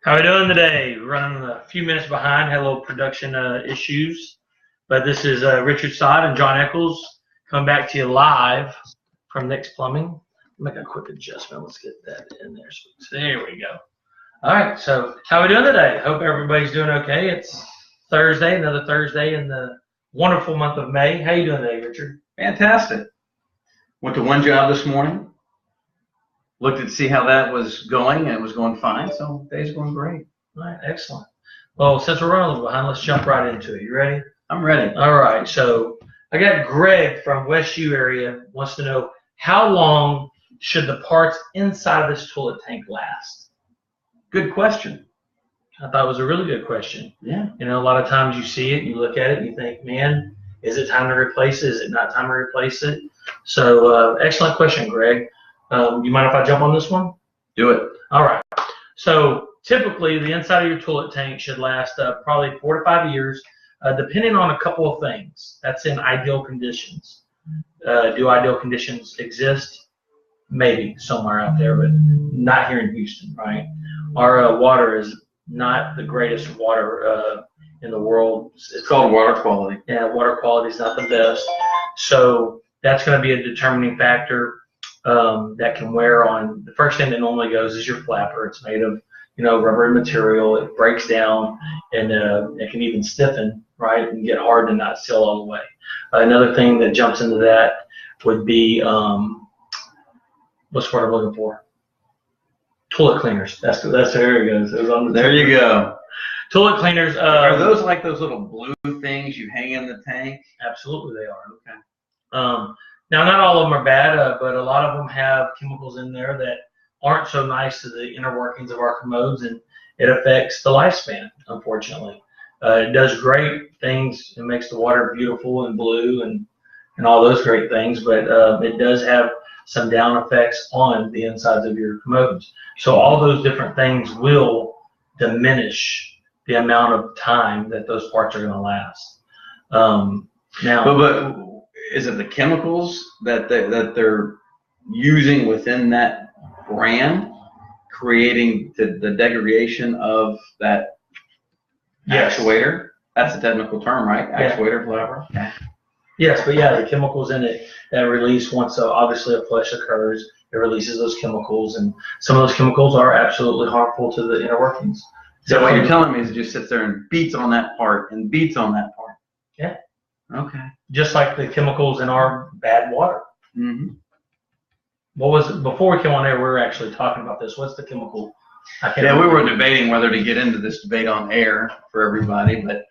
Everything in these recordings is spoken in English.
How are we doing today? We're running a few minutes behind, had a little production issues. But this is Richard Sod and John Eccles coming back to you live from Nick's Plumbing. Make a quick adjustment. Let's get that in there. So there we go. All right, so how are we doing today? Hope everybody's doing okay. It's Thursday, another Thursday in the wonderful month of May. How you doing today, Richard? Fantastic. Went to one job this morning. Looked to see how that was going, and it was going fine, so day's going great. All right, excellent. Well, since we're running a little behind, let's jump right into it. You ready? I'm ready. All right, so I got Greg from West U area wants to know how long should the parts inside of this toilet tank last? Good question. I thought it was a really good question. Yeah. You know, a lot of times you see it, you look at it, and you think, man, is it time to replace it? Is it not time to replace it? So excellent question, Greg. You mind if I jump on this one? Do it. All right. So typically, the inside of your toilet tank should last probably 4 to 5 years, depending on a couple of things. That's in ideal conditions. Do ideal conditions exist? Maybe somewhere out there, but not here in Houston, right? Our water is not the greatest water in the world. It's called water quality. Yeah, water quality is not the best. So that's going to be a determining factor. That can wear on. The first thing that normally goes is your flapper. It's made of, rubbery material. It breaks down and it can even stiffen, right, and get hard and not seal all the way. Another thing that jumps into that would be what's the word I'm looking for? Toilet cleaners. That's there it goes. There you go. Toilet cleaners. Are those like those little blue things you hang in the tank? Absolutely, they are. Okay. Now, not all of them are bad, but a lot of them have chemicals in there that aren't so nice to the inner workings of our commodes, and it affects the lifespan, unfortunately. It does great things. It makes the water beautiful and blue and all those great things, but it does have some down effects on the insides of your commodes. So all those different things will diminish the amount of time that those parts are going to last. But is it the chemicals that they're using within that brand creating the degradation of that actuator? That's a technical term, right? Actuator, flapper. Yeah. Yes, but yeah, the chemicals in it that release once obviously a flush occurs, it releases those chemicals, and some of those chemicals are absolutely harmful to the inner workings. So what you're telling me is it just sits there and beats on that part and beats on that part. Yeah. Okay. Just like the chemicals in our bad water. Mm-hmm. What was it? Before we came on air, we were actually talking about this. What's the chemical? We were debating whether to get into this debate on air for everybody, but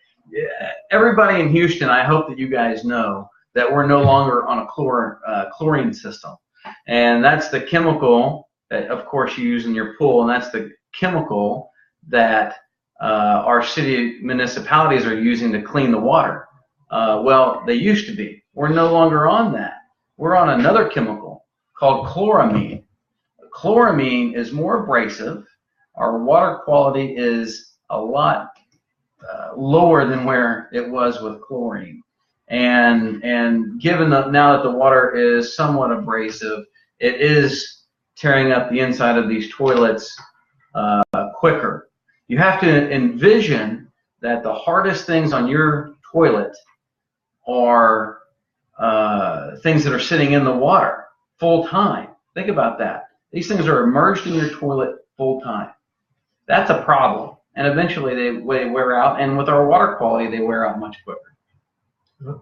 everybody in Houston, I hope that you guys know that we're no longer on a chlorine system. And that's the chemical that, of course, you use in your pool, and that's the chemical that our city municipalities are using to clean the water. Well, they used to be. We're no longer on that. We're on another chemical called chloramine. Chloramine is more abrasive. Our water quality is a lot lower than where it was with chlorine. And given that now that the water is somewhat abrasive, it is tearing up the inside of these toilets quicker. You have to envision that the hardest things on your toilet are things that are sitting in the water full time. Think about that. These things are immersed in your toilet full time. That's a problem. And eventually they wear out. And with our water quality, they wear out much quicker.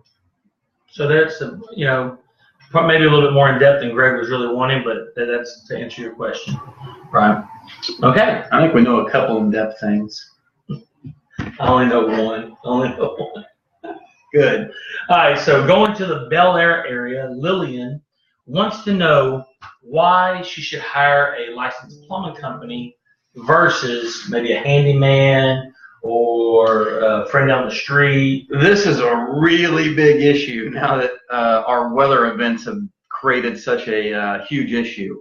So that's, maybe a little bit more in depth than Greg was really wanting, but that's to answer your question. Right. Okay. I think we know a couple in-depth things. I only know one. Good. All right, so going to the Bel Air area, Lillian wants to know why she should hire a licensed plumbing company versus maybe a handyman or a friend down the street. This is a really big issue now that our weather events have created such a huge issue.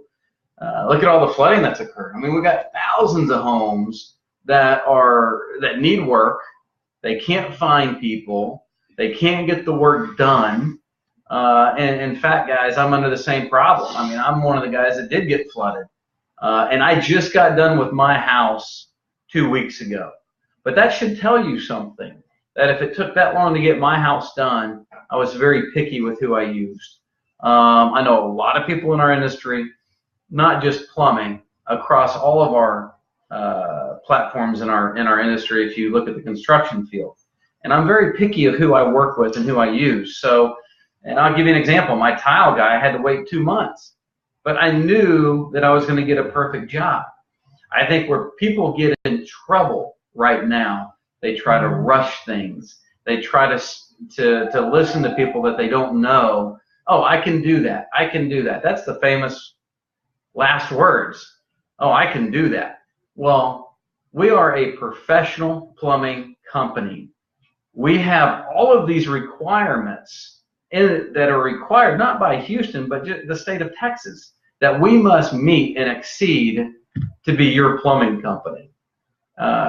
Look at all the flooding that's occurred. I mean, we've got thousands of homes that need work. They can't find people. They can't get the work done. And in fact, guys, I'm under the same problem. I mean, I'm one of the guys that did get flooded. And I just got done with my house 2 weeks ago. But that should tell you something, that if it took that long to get my house done, I was very picky with who I used. I know a lot of people in our industry, not just plumbing, across all of our platforms in our industry, if you look at the construction field. And I'm very picky of who I work with and who I use. So, and I'll give you an example. My tile guy, I had to wait 2 months, but I knew that I was going to get a perfect job. I think where people get in trouble right now, they try to rush things. They try to listen to people that they don't know. Oh, I can do that. I can do that. That's the famous last words. Oh, I can do that. Well, we are a professional plumbing company. We have all of these requirements that are required not by Houston, but just the state of Texas, that we must meet and exceed to be your plumbing company.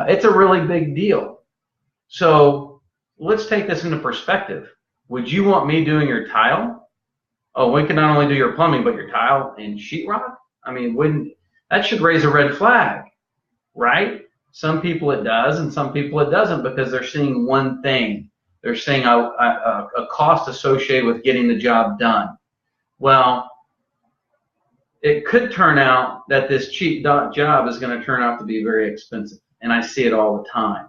It's a really big deal. So let's take this into perspective. Would you want me doing your tile? Oh, we can not only do your plumbing, but your tile and sheetrock? I mean, that should raise a red flag, right? Some people it does, and some people it doesn't, because they're seeing one thing. They're seeing a cost associated with getting the job done. Well, it could turn out that this cheap job is going to turn out to be very expensive, and I see it all the time.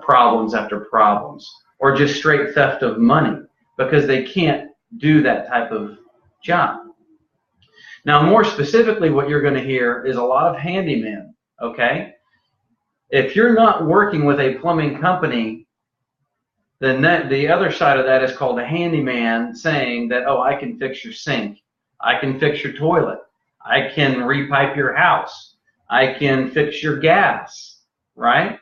Problems after problems, or just straight theft of money because they can't do that type of job. Now, more specifically, what you're going to hear is a lot of handyman, okay? If you're not working with a plumbing company, then the other side of that is called a handyman, saying that, oh, I can fix your sink, I can fix your toilet, I can repipe your house, I can fix your gas, right?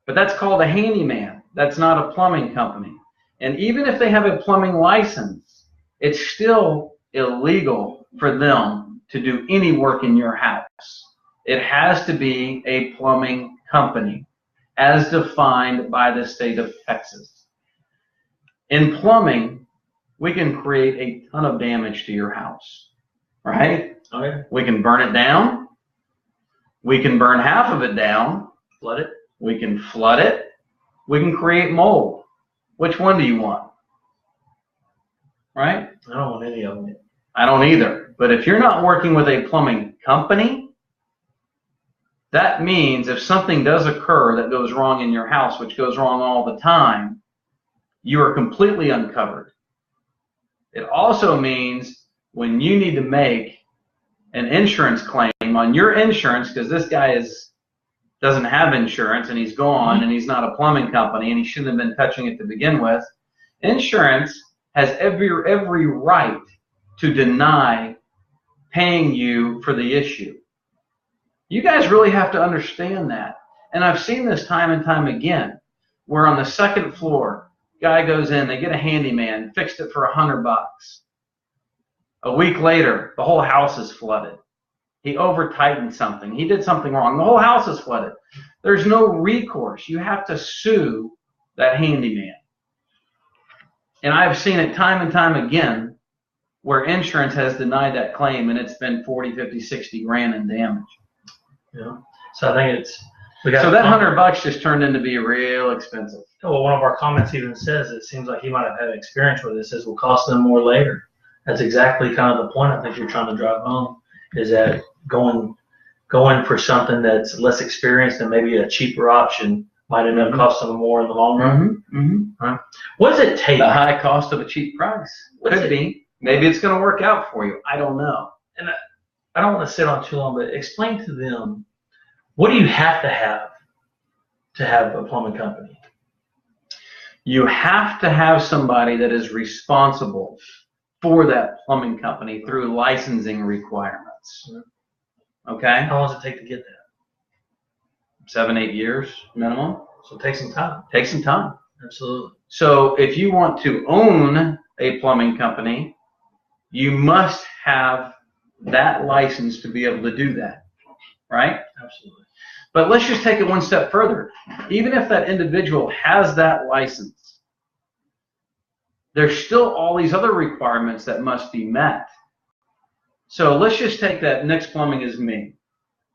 But that's called a handyman. That's not a plumbing company. And even if they have a plumbing license, it's still illegal for them to do any work in your house. It has to be a plumbing company as defined by the state of Texas. In plumbing, we can create a ton of damage to your house, right? Okay. We can burn it down. We can burn half of it down. Flood it. We can flood it. We can create mold. Which one do you want? Right? I don't want any of them. I don't either. But if you're not working with a plumbing company, that means if something does occur that goes wrong in your house, which goes wrong all the time, you are completely uncovered. It also means when you need to make an insurance claim on your insurance, because this guy doesn't have insurance and he's gone and he's not a plumbing company and he shouldn't have been touching it to begin with, insurance has every right to deny paying you for the issue. You guys really have to understand that. And I've seen this time and time again, where on the second floor, guy goes in, they get a handyman, fixed it for $100. A week later, the whole house is flooded. He over-tightened something. He did something wrong. The whole house is flooded. There's no recourse. You have to sue that handyman. And I've seen it time and time again where insurance has denied that claim, and it's been 40, 50, 60 grand in damage. Yeah. So I think so that $100 just turned into be real expensive. Well, one of our comments even says it seems like he might have had experience with this. It will cost them more later. That's exactly kind of the point I think you're trying to drive home, is that going for something that's less experienced and maybe a cheaper option might end up costing them more in the long run. Right? What does it take? The high cost of a cheap price. Could be. Maybe it's going to work out for you. I don't know. And I don't want to sit on too long, but explain to them, what do you have to have a plumbing company? You have to have somebody that is responsible for that plumbing company through licensing requirements. Okay? How long does it take to get that? 7, 8 years minimum. So take some time. Take some time. Absolutely. So if you want to own a plumbing company, you must have that license to be able to do that, right? Absolutely. But let's just take it one step further. Even if that individual has that license, there's still all these other requirements that must be met. So let's just take that Next Plumbing is me.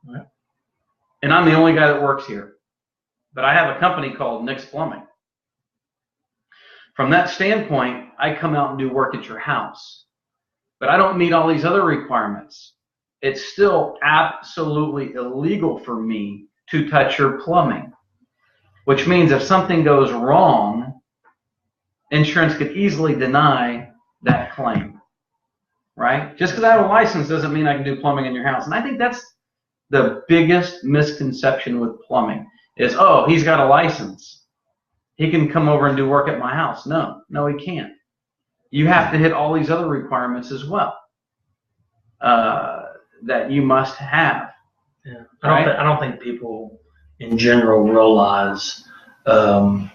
Right. and I'm the only guy that works here. But I have a company called Nick's Plumbing. From that standpoint, I come out and do work at your house. But I don't meet all these other requirements. It's still absolutely illegal for me to touch your plumbing. Which means if something goes wrong, insurance could easily deny that claim. Right? Just because I have a license doesn't mean I can do plumbing in your house. And I think that's the biggest misconception with plumbing is, oh, he's got a license. He can come over and do work at my house. No, he can't. You have to hit all these other requirements as well that you must have. Yeah. I don't think people in general realize the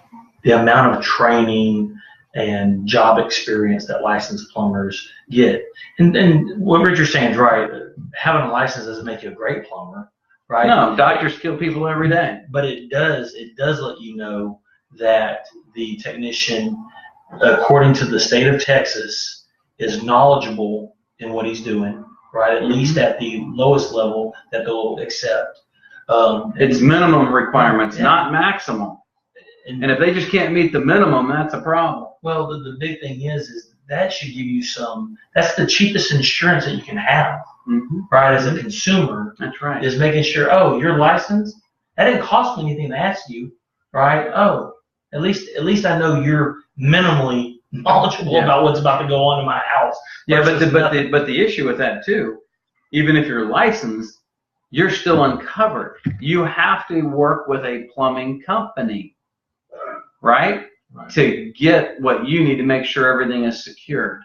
amount of training and job experience that licensed plumbers get. And what Richard's saying is right. Having a license doesn't make you a great plumber, right? No, doctors kill people every day. But it does let you know that the technician, according to the state of Texas, is knowledgeable in what he's doing, right? At least at the lowest level that they'll accept. It's minimum requirements, not maximum. And if they just can't meet the minimum, that's a problem. Well, the big thing is that should give you that's the cheapest insurance that you can have, right? As a consumer, that's right. Is making sure, oh, you're licensed. That didn't cost me anything to ask you, right? Oh, at least I know you're minimally knowledgeable about what's about to go on in my house. Yeah, but the issue with that too, even if you're licensed, you're still uncovered. You have to work with a plumbing company, right? To get what you need to make sure everything is secured.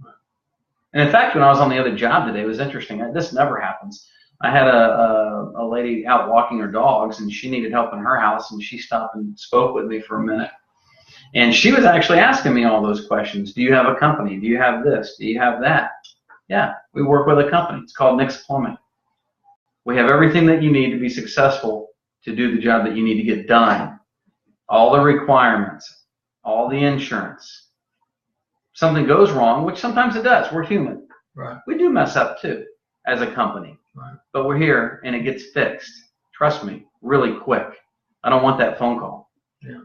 Right. And in fact, when I was on the other job today, it was interesting. This never happens. I had a lady out walking her dogs, and she needed help in her house, and she stopped and spoke with me for a minute. And she was actually asking me all those questions. Do you have a company? Do you have this? Do you have that? Yeah, we work with a company. It's called Nick's Plumbing. We have everything that you need to be successful to do the job that you need to get done. All the requirements, all the insurance. Something goes wrong, which sometimes it does. We're human. Right. We do mess up too as a company. Right. But we're here and it gets fixed. Trust me, really quick. I don't want that phone call. Yeah.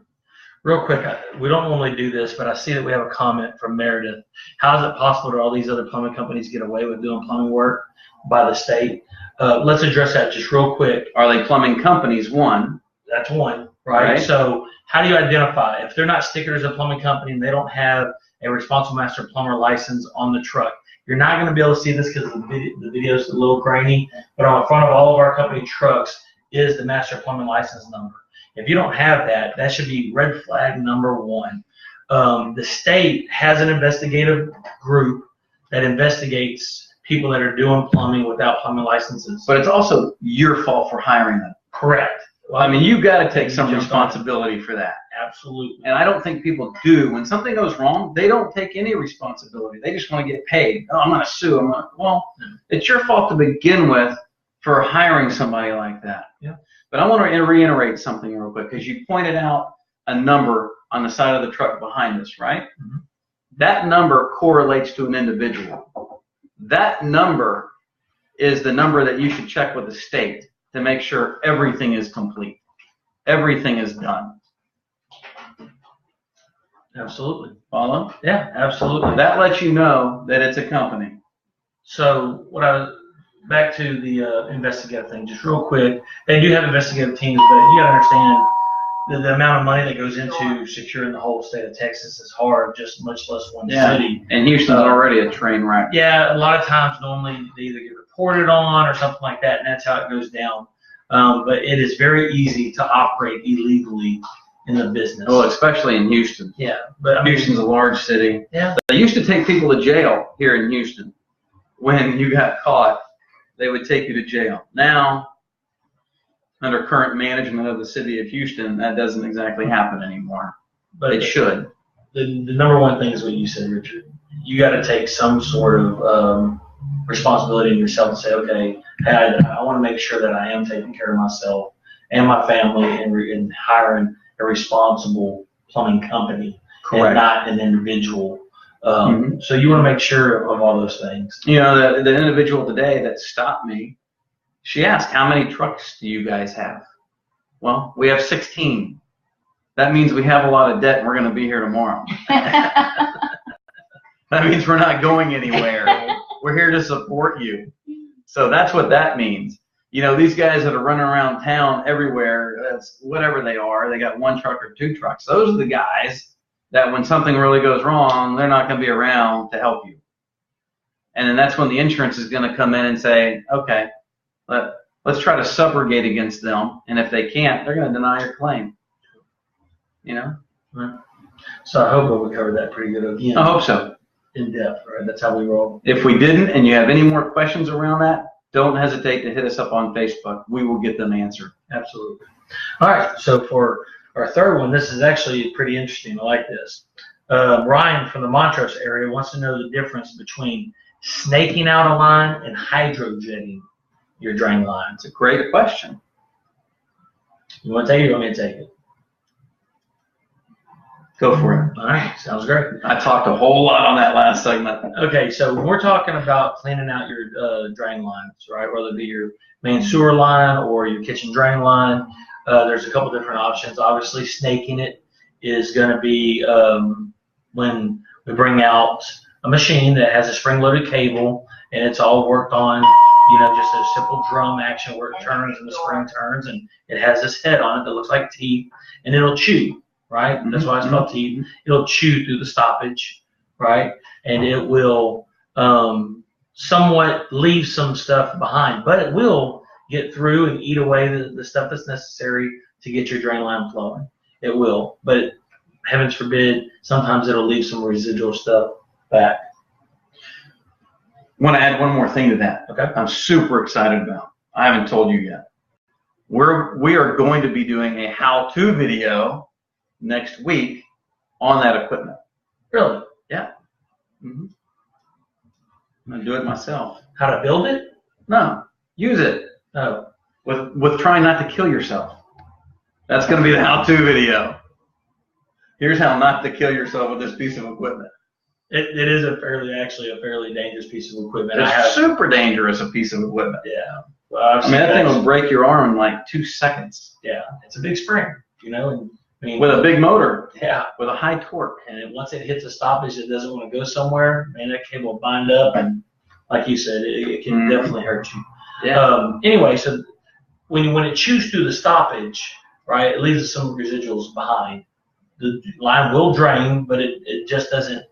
Real quick, we don't normally do this, but I see that we have a comment from Meredith. How is it possible that all these other plumbing companies get away with doing plumbing work by the state? Let's address that just real quick. Are they plumbing companies? One. That's one, right? So how do you identify? If they're not stickered as a plumbing company and they don't have a responsible master plumber license on the truck, you're not going to be able to see this because the video's a little grainy, but on the front of all of our company trucks is the master plumbing license number. If you don't have that, that should be red flag number one. The state has an investigative group that investigates people that are doing plumbing without plumbing licenses. But it's also your fault for hiring them. Correct. Well, I mean, you've got to take some responsibility for that. Absolutely. And I don't think people do. When something goes wrong, they don't take any responsibility. They just want to get paid. Oh, I'm going to sue. Well, it's your fault to begin with for hiring somebody like that. Yeah. But I want to reiterate something real quick because you pointed out a number on the side of the truck behind us, right? Mm-hmm. That number correlates to an individual. That number is the number that you should check with the state to make sure everything is complete. Everything is done. Absolutely. Follow? Yeah, absolutely. That lets you know that it's a company. So back to the investigative thing, just real quick. They do have investigative teams, but you got to understand the amount of money that goes into securing the whole state of Texas is hard, just much less one city. And Houston's already a train wreck. Yeah, a lot of times normally they either get reported on or something like that, and that's how it goes down. But it is very easy to operate illegally in the business. Well, especially in Houston. Yeah, but Houston's a large city. Yeah. They used to take people to jail here in Houston. When you got caught, they would take you to jail. Now, under current management of the city of Houston, that doesn't exactly happen anymore. But it should. The number one thing is what you said, Richard. You got to take some sort of responsibility in yourself and say, okay, hey, I want to make sure that I am taking care of myself and my family and hiring a responsible plumbing company. Correct. And not an individual. So you want to make sure of all those things. You know, the individual today that stopped me, She asked, how many trucks do you guys have? Well, we have 16. That means we have a lot of debt and we're going to be here tomorrow. That means we're not going anywhere. We're here to support you. So that's what that means. You know, these guys that are running around town everywhere, that's whatever they are, they got 1 truck or 2 trucks. Those are the guys that when something really goes wrong, they're not going to be around to help you. And then that's when the insurance is going to come in and say, okay, let's try to subrogate against them. And if they can't, they're going to deny your claim. You know? Right. So I hope we covered that pretty good again. I hope so. In depth, right? That's how we roll. If we didn't and you have any more questions around that, don't hesitate to hit us up on Facebook. We will get them answered. Absolutely. All right. So for our third one, this is actually pretty interesting. I like this. Ryan from the Montrose area wants to know the difference between snaking out a line and hydrojetting your drain line. It's a great question. You want to take it or you want me to take it? Go for it. All right, sounds great. I talked a whole lot on that last segment. Okay, so when we're talking about cleaning out your drain lines, right, whether it be your main sewer line or your kitchen drain line, there's a couple different options. Obviously, snaking it is going to be when we bring out a machine that has a spring-loaded cable and it's all worked on, you know, just a simple drum action where it turns and the spring turns, and it has this head on it that looks like teeth, and it'll chew. Right? That's why it's called teeth. It'll chew through the stoppage, right? And it will somewhat leave some stuff behind, but it will get through and eat away the stuff that's necessary to get your drain line flowing. It will, but heavens forbid, sometimes it'll leave some residual stuff back. I want to add one more thing to that. Okay. I'm super excited about. I haven't told you yet. We are going to be doing a how-to video next week on that equipment. Really? Yeah. I'm gonna do it myself. How to build it? No, use it. Oh. With trying not to kill yourself. That's gonna be the how-to video. Here's how not to kill yourself with this piece of equipment. It is a fairly dangerous piece of equipment. It's super dangerous, a piece of equipment. Yeah. Well, that thing will break your arm in like 2 seconds. Yeah. It's a big spring, you know, and I mean, with a big motor, yeah, with a high torque, and once it hits a stoppage, it doesn't want to go somewhere. Man, that cable will bind up, and like you said, it can definitely hurt you. Yeah. Anyway, so when it chews through the stoppage, right, it leaves some residuals behind. The line will drain, but it just doesn't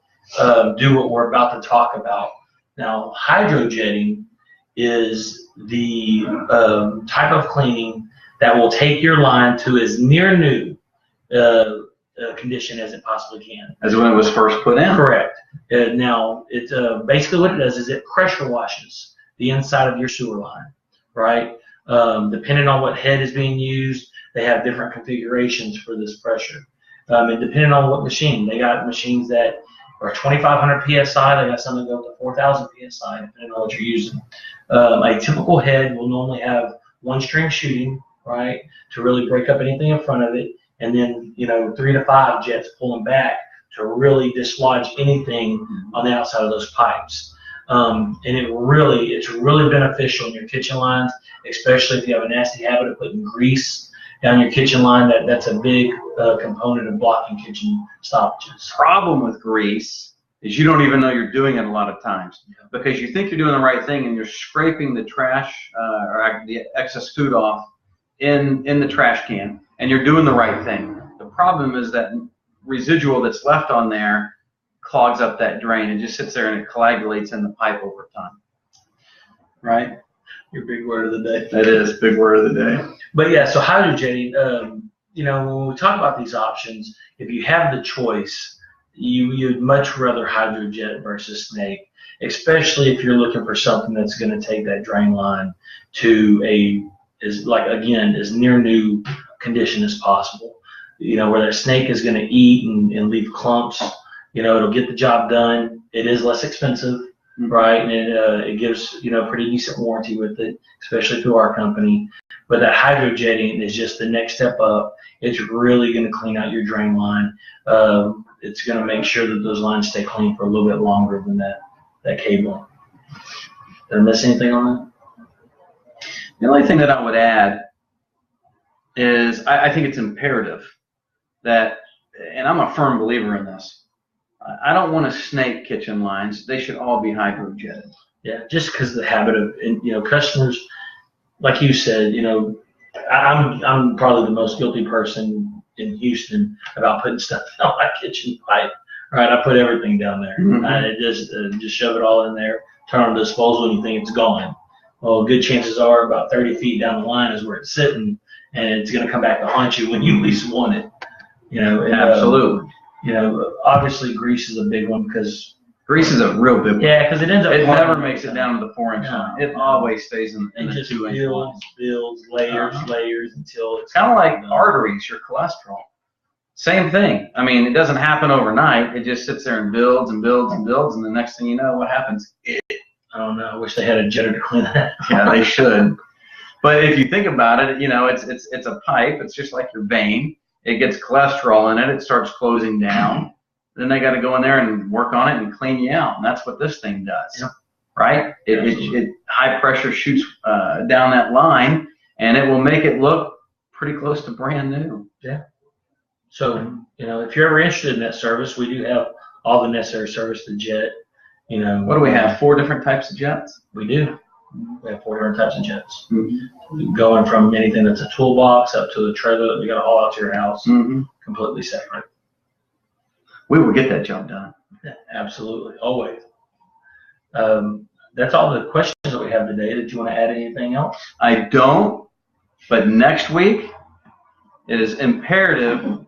do what we're about to talk about. Now, hydrojetting is the type of cleaning that will take your line to as near new condition as it possibly can. As when it was first put in? Correct. Now, it's basically what it does is it pressure washes the inside of your sewer line, right? Depending on what head is being used, they have different configurations for this pressure. And depending on what machine, they got machines that are 2,500 PSI, they got some that go up to 4,000 PSI, depending on what you're using. A typical head will normally have 1 string shooting, right, to really break up anything in front of it, and then, you know, 3 to 5 jets pulling back to really dislodge anything on the outside of those pipes. And it's really beneficial in your kitchen lines, especially if you have a nasty habit of putting grease down your kitchen line. That's a big component of blocking kitchen stoppages. Problem with grease is you don't even know you're doing it a lot of times, because you think you're doing the right thing and you're scraping the trash or the excess food off in the trash can, and you're doing the right thing. The problem is that residual that's left on there clogs up that drain and just sits there and it coagulates in the pipe over time. Right? Your big word of the day. That is big word of the day. But yeah, so hydrojetting, you know, when we talk about these options, if you have the choice, you'd much rather hydrojet versus snake, especially if you're looking for something that's going to take that drain line to as near new condition as possible. You know, where that snake is going to eat and leave clumps. You know, it'll get the job done. It is less expensive, right? And it gives, you know, pretty decent warranty with it, especially through our company. But that hydrojetting is just the next step up. It's really going to clean out your drain line. It's going to make sure that those lines stay clean for a little bit longer than that cable. Did I miss anything on that? The only thing that I would add is I think it's imperative that, and I'm a firm believer in this, I don't want to snake kitchen lines. They should all be hydrojetted. Yeah, just because of the habit of, customers, like you said, I'm probably the most guilty person in Houston about putting stuff on my kitchen pipe. Right, I put everything down there. Mm-hmm. I just shove it all in there, turn on disposal, and you think it's gone. Well, good chances are about 30 feet down the line is where it's sitting, and it's going to come back to haunt you when you least want it. Absolutely. Obviously grease is a big one because grease is a real big one. Yeah, because it ends up. It never makes it down to the 4-inch line. It always stays in the 2-inch line. Builds layers until it's kind of like arteries, your cholesterol. Same thing. I mean, it doesn't happen overnight. It just sits there and builds and builds and builds, and the next thing you know, what happens? I don't know. I wish they had a jetter to clean that. Yeah, they should. But if you think about it, it's a pipe. It's just like your vein. It gets cholesterol in it. It starts closing down. Then they got to go in there and work on it and clean you out. And that's what this thing does, right? It high pressure shoots down that line, and it will make it look pretty close to brand new. Yeah. So, if you're ever interested in that service, we do have all the necessary service to jet. What do we have? 4 different types of jets? We do. We have 4 different types of jets. Mm-hmm. Going from anything that's a toolbox up to a trailer that we got to haul out to your house, completely separate. We will get that job done. Yeah, absolutely. Always. That's all the questions that we have today. Did you want to add anything else? I don't, but next week it is imperative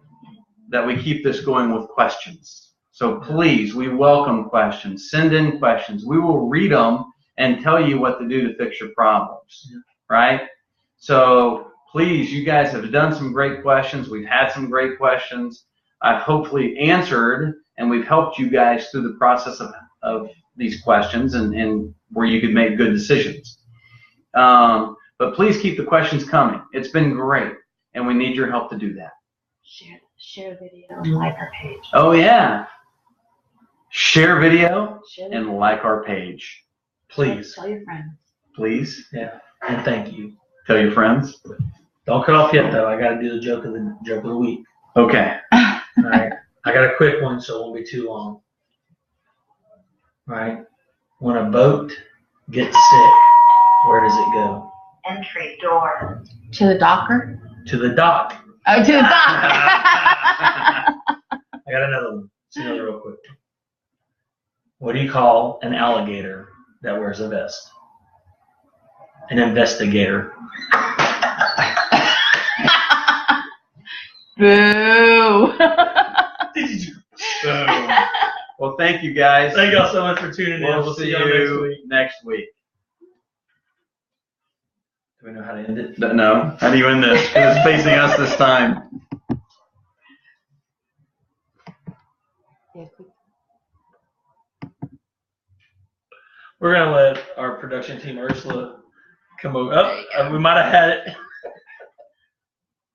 that we keep this going with questions. So please, we welcome questions. Send in questions. We will read them and tell you what to do to fix your problems, right? So please, you guys have done some great questions. We've had some great questions. I've hopefully answered, and we've helped you guys through the process of these questions and where you could make good decisions. But please keep the questions coming. It's been great, and we need your help to do that. Share video and like our page. Oh, yeah. Share video and like our page. Please. Tell your friends. Please. Yeah. And thank you. Tell your friends. Don't cut off yet, though. I got to do the joke of the week. Okay. All right. I got a quick one, so it won't be too long. All right. When a boat gets sick, where does it go? Entry door. To the docker? To the dock. Oh, to the dock. I got another one. Let's do another real quick. What do you call an alligator that wears a vest? An investigator. Boo. Well, thank you guys. Thank y'all so much for tuning in. We'll see you next week. Do we know how to end it? No. How do you end this? It's facing us this time. We're going to let our production team, Ursula, come over. Oh, we might have had it.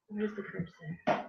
Where's the cursor?